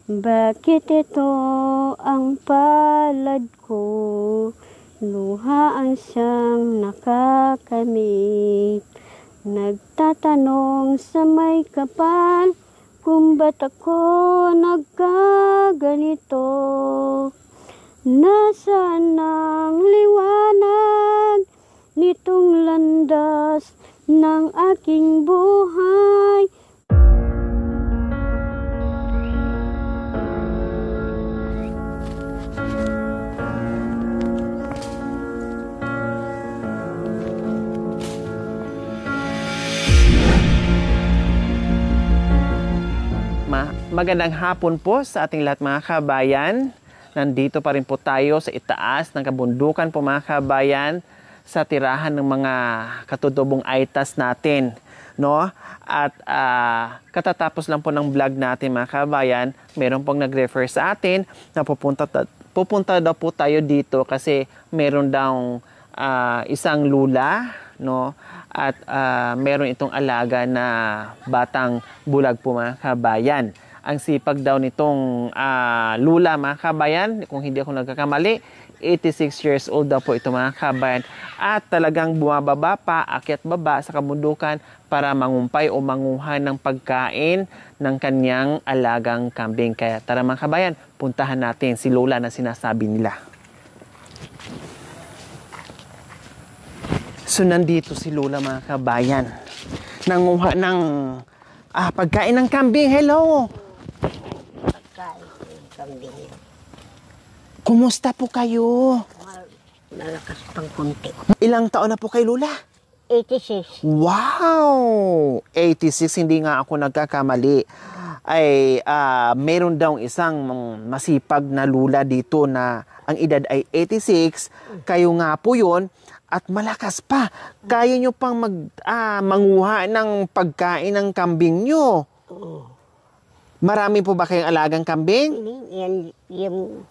Bakit ito ang palad ko? Luhaan siyang nakakamit. Nagtatanong sa may kapal kung ba't ako nagkaganito. Nasaan ang liwanag nitong landas ng aking buhay? Magandang hapon po sa ating lahat mga kabayan. Nandito pa rin po tayo sa itaas ng kabundukan po mga kabayan sa tirahan ng mga katutubong aitas natin. No? At katatapos lang po ng vlog natin mga kabayan, meron pong nag-refer sa atin na pupunta daw po tayo dito kasi meron daw isang lula, no? At meron itong alaga na batang bulag po mga kabayan. Ang sipag daw nitong lula mga kabayan, kung hindi ako nagkakamali, 86 years old daw po ito mga kabayan. At talagang bumababa pa, akyat baba sa kabundukan para mangumpay o manguha ng pagkain ng kanyang alagang kambing. Kaya tara mga kabayan, puntahan natin si Lola na sinasabi nila. So nandito si Lola mga kabayan. Nanguha ng pagkain ng kambing. Hello! Kambing. Kumusta po kayo? Malakas pang kunti. Ilang taon na po kay Lola? 86. Wow! 86, hindi nga ako nagkakamali. Ay, meron daw isang masipag na lula dito na ang edad ay 86. Kayo nga po yun. At malakas pa. Kaya nyo pang manguha ng pagkain ng kambing nyo. Marami po ba kayong alagang kambing? Yung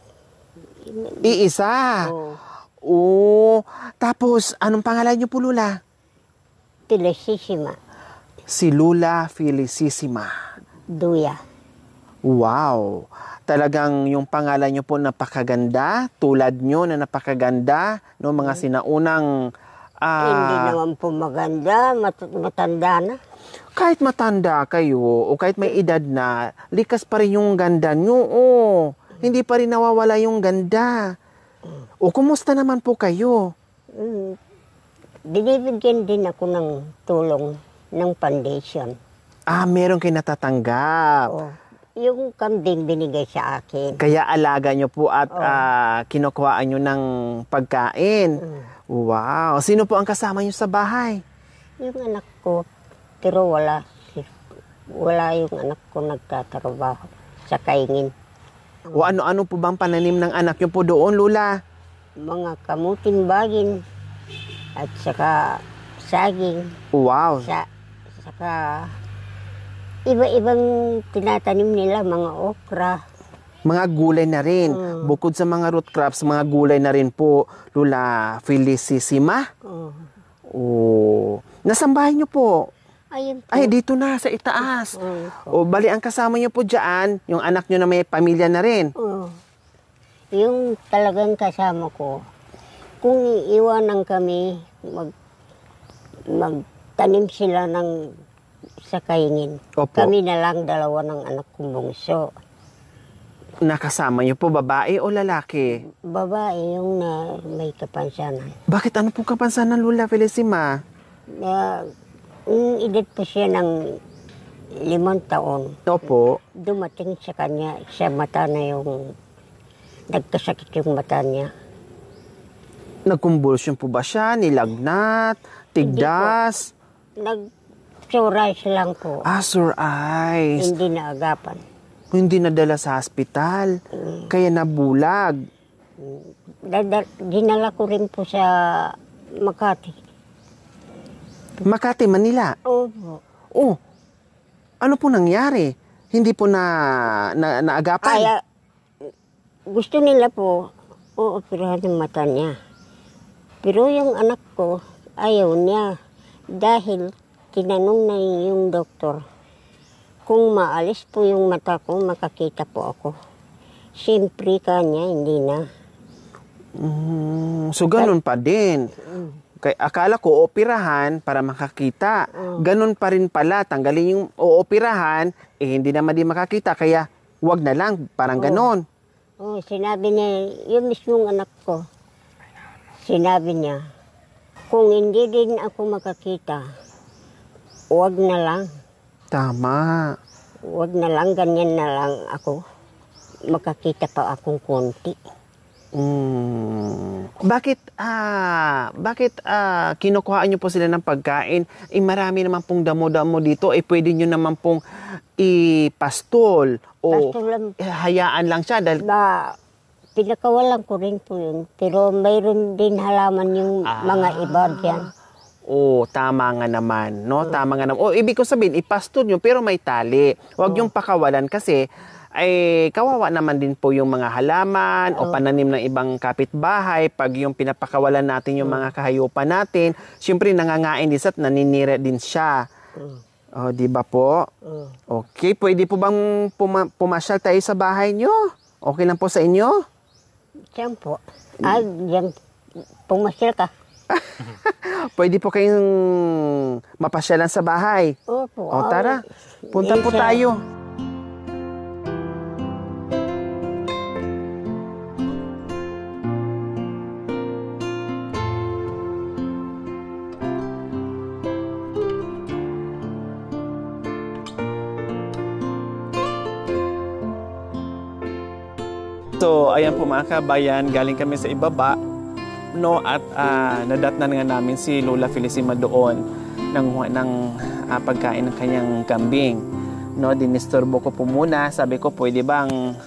Iisa. Tapos, anong pangalan nyo po, Lula? Felicissima. Si Lula Felicissima. Duya. Wow. Talagang yung pangalan nyo po napakaganda. Tulad nyo na napakaganda. No, mga sinaunang... Hindi naman po maganda. Matanda na. Kahit matanda kayo o kahit may edad na, likas pa rin yung ganda nyo. Hindi pa rin nawawala yung ganda. Kumusta naman po kayo? Binibigyan din ako ng tulong ng foundation. Meron kayo natatanggap. Yung kambing binigay sa akin. Kaya alaga nyo po at kinukuhaan nyo ng pagkain. Wow. Sino po ang kasama nyo sa bahay? Yung anak ko. Pero wala yung anak ko nagtatrabaho sa kaingin. Ano-ano po bang pananim ng anak nyo po doon, Lula? Mga kamuting bagin at saka saging. Wow. Saka iba-ibang tinatanim nila, mga okra. Mga gulay na rin. Bukod sa mga root crops, mga gulay na rin po, Lula Felicissima. Nasaan bahay nyo po? Ayun po. Ay, dito na, sa itaas. Bali, ang kasama nyo po dyan, yung anak nyo na may pamilya na rin. Yung talagang kasama ko, kung iiwanan kami, magtanim sila sa kaingin. Opo. Kami na lang dalawa ng anak kong bungso. Nakasama nyo po, babae o lalaki? Babae yung may kapansanan. Bakit ano po kapansanan, Lula Felicissima? Edad po siya ng 5 taon. Opo. Dumating sa kanya, sa mata na yung, nagkasakit yung mata niya. Nagkumbulsyon po ba siya? Nilagnat? Tigdas? Nag-sore eyes lang po. Sore eyes. Hindi naagapan. Hindi nadala sa hospital. Kaya nabulag. Dinala ko rin po sa Makati. Makati, Manila? Opo. Ano po nangyari? Hindi po naagapan? Kaya gusto nila po uoperahan ng mata niya. Pero yung anak ko, ayaw niya. Dahil tinanong na yung doktor Kung maalis po yung mata ko, makakita po ako. Siyempre kanya, hindi na. So, ganun pa din. Kaya akala ko, operahan para makakita. Ganun pa rin pala. Tanggalin yung ooperahan, hindi naman din makakita. Kaya, wag na lang. Parang ganun. Sinabi niya, yung mismong anak ko, sinabi niya, kung hindi din ako makakita, wag na lang. Tama. Wag na lang, ganyan na lang ako. Makakita pa akong konti. Bakit kinukuhaan niyo po sila ng pagkain? Marami naman pong damo-damo dito. Pwede niyo naman pong ipastol o Pastol lang. hayaan lang siya dahil Pinakawalan ko rin po yun. Pero mayroon din halaman yung mga iba dyan. tama nga naman, no? Tama nga naman. Ibig ko sabihin, ipastol nyo, pero may tali. Huwag yung pakawalan kasi ay kawawa naman din po yung mga halaman o pananim ng ibang kapitbahay. Pag yung pinapakawalan natin yung mga kahayupan natin, syempre nangangain din siya at naninira din siya. Di ba po? Okay, pwede po bang pumasyal tayo sa bahay nyo? Okay lang po sa inyo? Diyan po. Diyan pumasyal ka. Pwede po kayong mapasyalan sa bahay. Opo. Tara, punta po tayo. So, ayan po mga kabayan, galing kami sa ibaba, no, at nadatnan nga namin si Lola Felicima doon ng pagkain ng kanyang kambing. No, dinisturbo ko po muna, sabi ko, pwede bang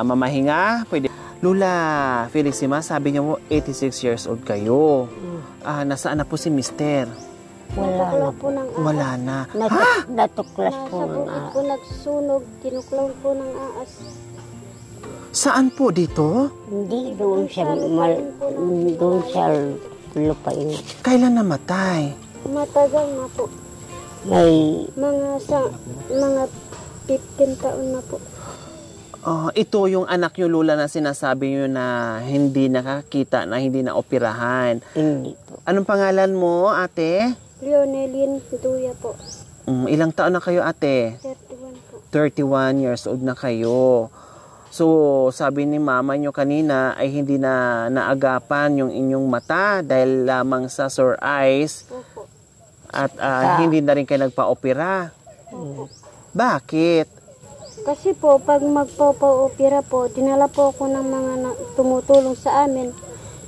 mamahinga? Pwede. Lola Felicima, sabi niyo mo 86 years old kayo. Nasaan na po si Mister? Wala na po ng Wala na. Natuklas po Nasa ng bukid po nagsunog, tinuklaw po ng aas. Saan po dito? Hindi doon doon sa lupain. Kailan namatay? Matagal na po. May Mga 15 taon na po. Ito yung anak nyo, Lola, na sinasabi nyo na hindi nakakita, na hindi na operahan. hindi po. Anong pangalan mo, ate? Leonelyn Duya po. Ilang taon na kayo, ate? 31 po. 31 years old na kayo. So, sabi ni mama nyo kanina ay hindi na naagapan yung inyong mata dahil lamang sa sore eyes Opo. at hindi na rin kayo nagpa-opera. Bakit? Kasi po, pag magpapa-opera po, dinala po ako ng mga tumutulong sa amin.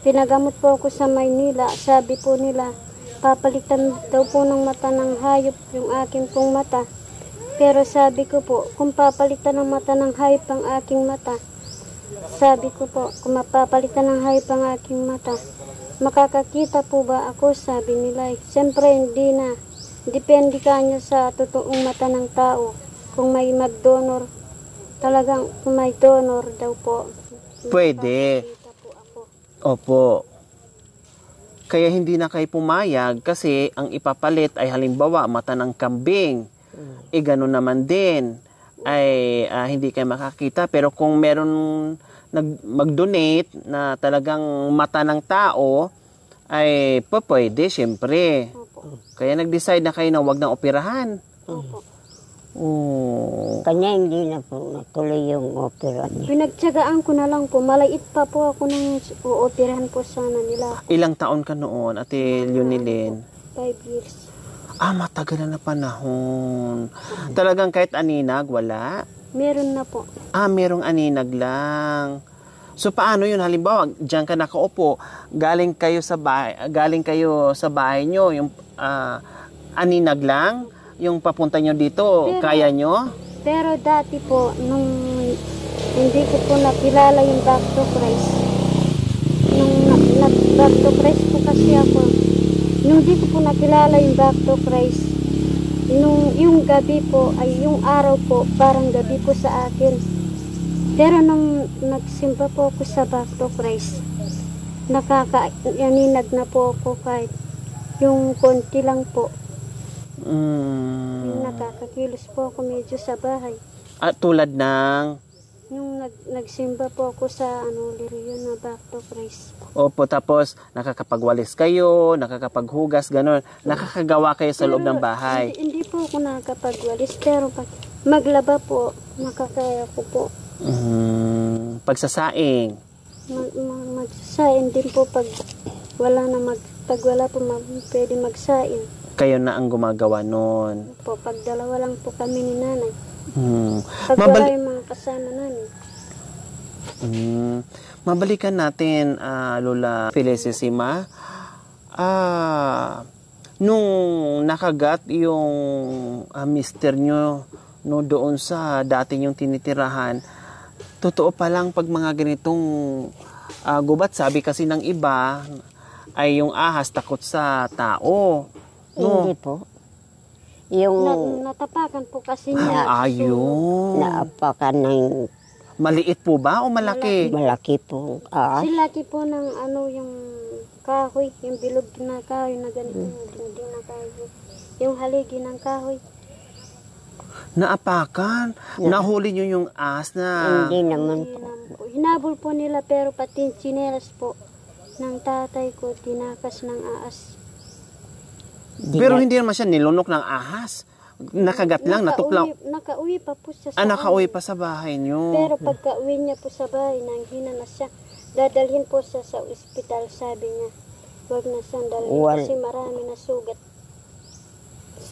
Pinagamot po ako sa Maynila. Sabi po nila, papalitan daw po ng mata ng hayop yung aking pong mata. Pero sabi ko po, kung papalitan ng mata ng hayop ang aking mata, sabi ko po, kung mapapalitan ng hayop ang aking mata, makakakita po ba ako? Sabi nila. Siyempre hindi na. Depende kanya sa totoong mata ng tao. Kung may mag-donor, talagang kung may donor daw po. Pwede. makakakita po ako. Opo. Kaya hindi na kayo pumayag kasi ang ipapalit ay halimbawa mata ng kambing. Ganun naman din ay hindi kayo makakita. Pero kung meron mag-donate na talagang mata ng tao, ay pwede, syempre. Opo. Kaya nag-decide na kayo na wag nang operahan. Opo. Kanya hindi na po natuloy yung opera niya. Pinagtsagaan ko na lang po. Malait pa po ako nang uoperahan po sana nila. Ilang taon ka noon, Ate Leonelyn? 5 years. Matagal na panahon. Talagang kahit aninag, wala? Meron na po. Merong aninag lang. So paano yun? Halimbawa, diyan ka nakaupo, galing kayo sa bahay nyo, yung aninag lang, yung papunta nyo dito, kaya nyo? Pero dati po, nung hindi ko po nakilala yung back to Christ, nung back to Christ po kasi ako, nung hindi ko po nakilala yung back to Christ, yung gabi po, ay yung araw po, parang gabi po sa akin. Pero nung nagsimba po ako sa back to Christ, nakakaaninag na po ako kahit yung konti lang po. Yung Mm. nakakakilos po ako medyo sa bahay. At tulad ng, Yung nagsimba po ako sa Liriyo na back to Christ. opo, tapos nakakapagwalis kayo, nakakapaghugas, gano'n. Nakakagawa kayo sa loob ng bahay. Hindi po ako nakakapagwalis, pero pag maglaba po, nakakaya ko po. Pagsasaing. Magsasain din po pag wala po pwede magsain. Kayo na ang gumagawa nun. Po, pag dalawa lang po kami ni nanay. Pag Mabali- wala yung mga kasama namin. Mabalikan natin, Lola Felicissima. Nung nakagat yung mister nyo no, doon sa dati yung tinitirahan, totoo pa lang pag mga ganitong gubat, sabi kasi ng iba, ay yung ahas takot sa tao. No? Hindi po. Yung Natapakan po kasi niya. Ayun. naapakan ng Maliit po ba o malaki? malaki po ahas. Silaki po ng yung kahoy, yung bilog na kahoy na ganito, yung dingding na kahoy. Yung haligi ng kahoy. Naapakan? Nahuli nyo yung ahas na... Hindi naman Hindi po. naman po. Hinabol po nila pero pati yung tsinelas po ng tatay ko, tinakas ng aas. Pero hindi naman siya nilunok ng ahas. Nakagat lang, natuklaw. Nakauwi pa po siya sa Nakauwi amin. pa sa bahay nyo. Pero pagka uwi niya po sa bahay, nanghina na siya. Dadalhin po siya sa ospital, sabi niya. Huwag na siyang dalhin kasi marami na sugat.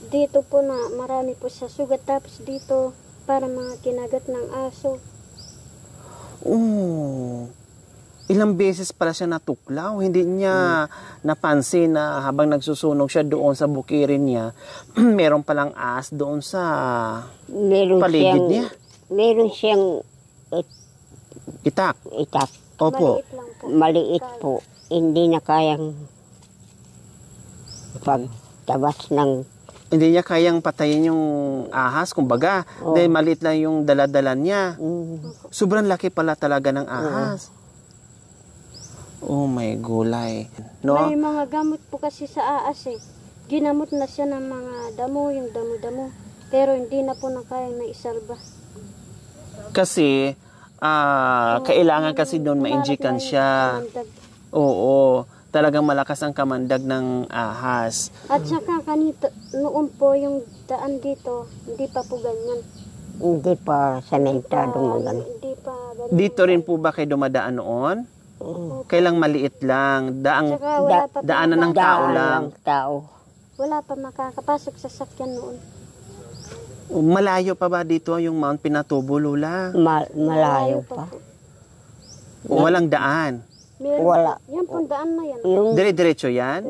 Dito po na marami po sa sugat. Tapos dito, para mga kinagat ng aso. Oh. Ilang beses pala siya natuklaw. Hindi niya napansin na habang nagsusunog siya doon sa bukirin niya, meron palang ahas doon sa Meron paligid siyang, niya. meron siyang Itak. itak. Opo. Maliit lang po. Maliit po. Hindi na kayang pagtabas ng Hindi niya kayang patayin yung ahas, kumbaga. Dahil maliit lang yung daladalan niya. Sobrang laki pala talaga ng ahas. Oh my gulay. No? May mga gamot po kasi sa aas eh. Ginamot na siya ng mga damo, yung damo-damo. Pero hindi na po na kayang naisalba. Kasi, kailangan kasi doon ma-injikan siya. Kamandag. Oo. Talagang malakas ang kamandag ng ahas. At saka kanito, noon po yung daan dito, hindi pa po ganyan. hindi pa sementado mo gano'n. Hindi pa ganyan. Dito rin po ba kayo dumadaan noon? Kailang maliit lang. Saka wala pa daanan ng tao lang. Tao. Wala pa makakapasok sa sakyan noon. Malayo pa ba dito yung Mount Pinatubo, Lola? Malayo pa. po. Walang daan. Meron Wala. po. Yan po daan na yan. Yung Dire-diretso yan?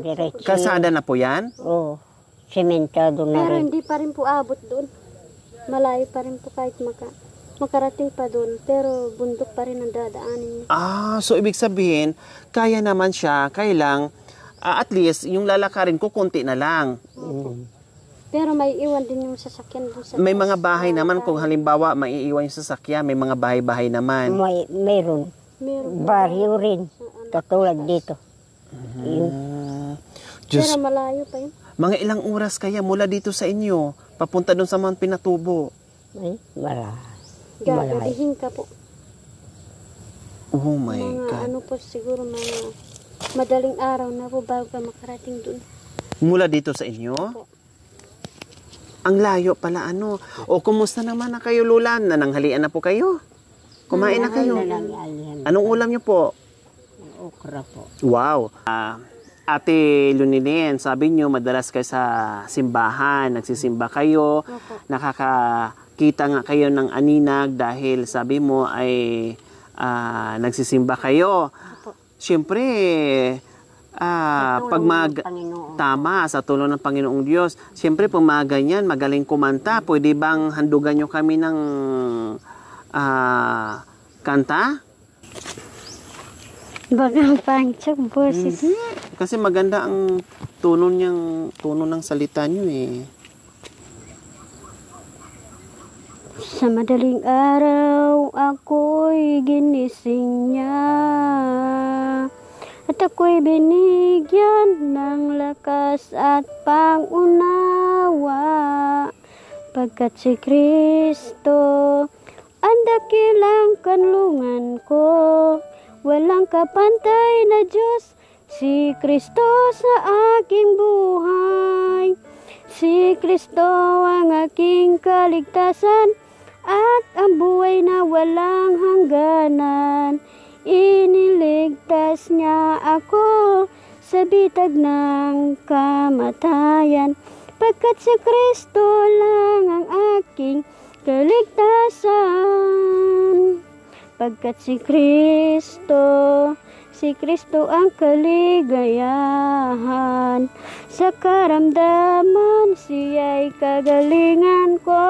diretso. Kalsada na po yan? Oo. Sementado na Pero rin. hindi pa rin po abot doon. Malayo pa rin po kahit makarating pa doon. Pero bundok pa rin ang dadaanin niya. So ibig sabihin, kaya naman siya, kailang, at least, yung lalakarin ko, konti na lang. Pero may iwan din yung sasakyan doon sa May taas. mga bahay naman, kung halimbawa, maiiwan yung sasakyan, may mga bahay-bahay naman. Meron. Meron. Baryo rin. Katulad dito. Diyos, Pero malayo pa yun. mga ilang oras kaya mula dito sa inyo, papunta doon sa Mount Pinatubo? Ay, Gagabihin ka po. Oh my Mga God. ano po siguro mga madaling araw na po bago ka makarating doon. Mula dito sa inyo? Ang layo pala ano. O kumusta naman na kayo, Lola? Nananghalian na po kayo? Kumain na kayo? Anong ulam niyo po? Okra po. Wow. Ate Lunilin, sabi niyo madalas kayo sa simbahan, nagsisimba kayo, nakakakita nga kayo ng aninag dahil sabi mo ay nagsisimba kayo. Siyempre, pag tama, sa tulong ng Panginoong Diyos, siyempre pag mga ganyan, magaling kumanta, pwede bang handugan nyo kami ng kanta? Bagang pangit siya, boses. Kasi maganda ang tono ng salita nyo eh. Sa madaling araw, ako'y ginising niya. At At ako'y binigyan ng lakas at pangunawa, pagkat si Kristo ang dakilang kanlungan ko. Walang kapantay na Diyos, si Kristo sa aking buhay. Si Kristo ang aking kaligtasan at ang buhay na walang hangganan. Iniligtas niya ako sa bitag ng kamatayan, pagkat si Kristo lang ang aking kaligtasan. Pagkat si Kristo ang kaligayahan. Sa karamdaman, siya'y kagalingan ko.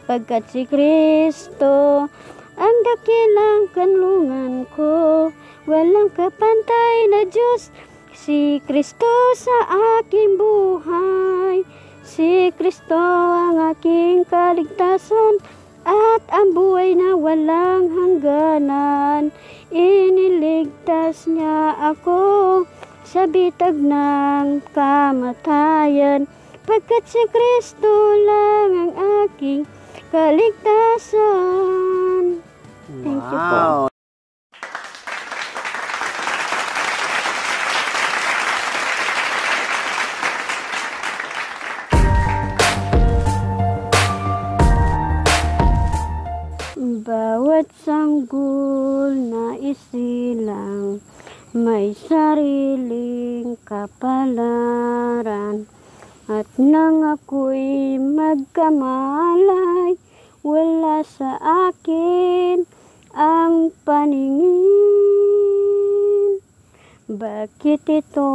Pagkat si Kristo ang dakilang kanlungan ko. Walang kapantay na Diyos, si Kristo sa aking buhay. Si Kristo ang aking kaligtasan at ang buhay na walang hangganan. Iniligtas niya ako sa bitag ng kamatayan, pagkat si Kristo lang ang aking kaligtasan. Thank you po. Wow! Bawat sanggol na isilang may sariling kapalaran, at nang ako'y magkamalay, wala sa akin ang paningin. Bakit ito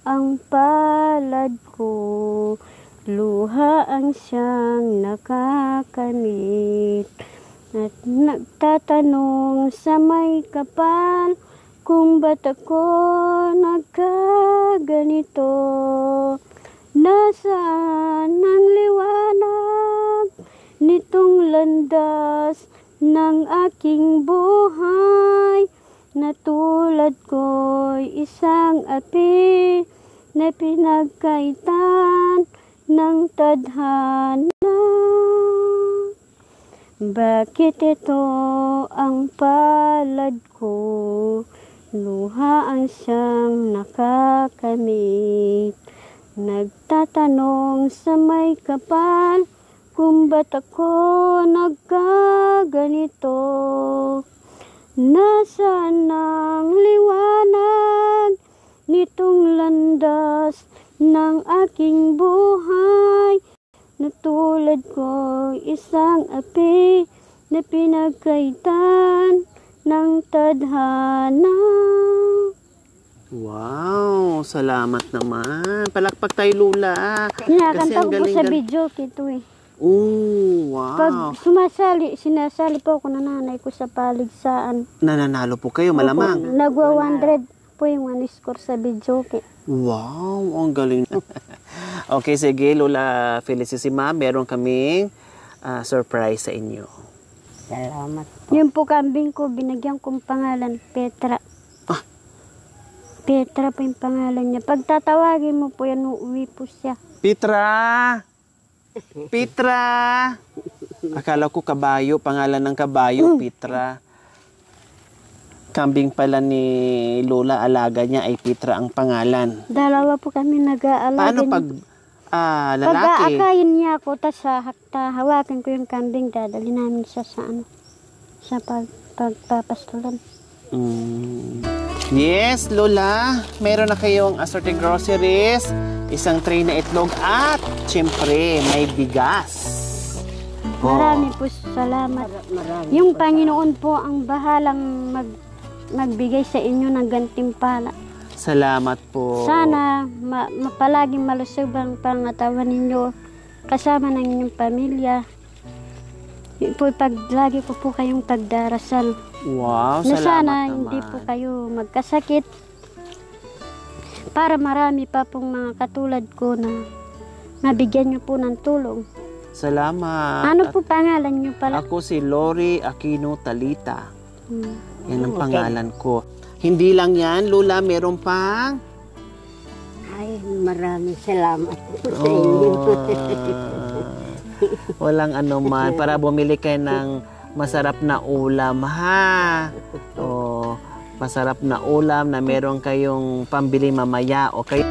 ang palad ko? Luha ang siyang nakakamit. At nagtatanong sa may kapal, kung ba't ako nagkaganito? Nasaan ang liwanag nitong landas ng aking buhay? Natulad ko'y isang api na pinagkaitan ng tadhana. Bakit ito ang palad ko? Luha ang siyang nakakamit. Nagtatanong sa may kapal, kung ba't ako nagkaganito? Nasaan ang liwanag nitong landas ng aking buhay? Natulad ko isang api na pinagkaitan ng tadhana. Wow! Salamat naman. Palakpak tayo, Lola. Kinakanta ko po sa video kito eh. Oh, wow. Pag sinasali po ako ng nanay ko sa paligsaan. Nananalo po kayo, malamang. Nagwa 100 po yung score sa video kit. Wow, ang galing. Okay, sige, Lola Felicissima, meron kaming surprise sa inyo. Salamat po. Yung po kambing ko, binagyan kong pangalan, Petra. Ah. Petra po yung pangalan niya. Pag tatawagin mo po yan, uuwi po siya. Petra! Petra! Akala ko kabayo, pangalan ng kabayo, Petra. Kambing pala ni Lola, alaga niya ay Petra ang pangalan. Dalawa po kami nag-aalaga. Paano pag lalaki? Pag-aakayin niya ako, tapos hawakan ko yung kambing, dadali namin siya sa sa pagpapastulan. Yes, Lola. Meron na kayong assorted groceries, isang tray na itlog at siyempre may bigas. Marami po salamat. Marami Yung po Panginoon po ang bahalang magbigay sa inyo ng gantimpala. Salamat po. Sana palaging malusog ang pangatawan ninyo kasama ng inyong pamilya. Yun po, lagi ko po kayong pagdarasal. Wow, Na salamat sana naman. hindi po kayo magkasakit para marami pa pong mga katulad ko na mabigyan nyo po ng tulong. Salamat. Ano po pangalan nyo pala? Ako si Lori Aquino Talita. Yan ang pangalan ko. Hindi lang yan, Lola, meron pang... Ay, maraming salamat po sa inyo. Walang anuman. Para bumili kayo ng masarap na ulam, ha? Oh, masarap na ulam na meron kayong pambili mamaya, okay?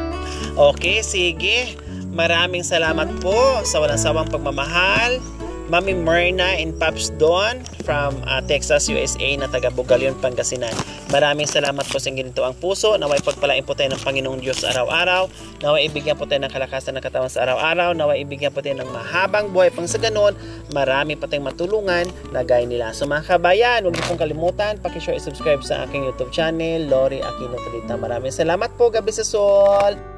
Okay, sige. Maraming salamat po sa walang sawang pagmamahal. Mami Myrna and Paps Don from Texas, USA na taga Bugalyon, Pangasinan. Maraming salamat po sa inyong ginito ang puso. Naway pagpalain po tayo ng Panginoong Diyos araw-araw. Naway ibigyan po tayo ng kalakasan ng katawan sa araw-araw. Naway ibigyan po tayo ng mahabang buhay pang sa ganon. Marami pa tayong matulungan na gaya nila. So mga kabayan, huwag niyo pong kalimutan, pakishare at subscribe sa aking YouTube channel, Lori Aquino Talita. Maraming salamat po. Gabi sa Sol!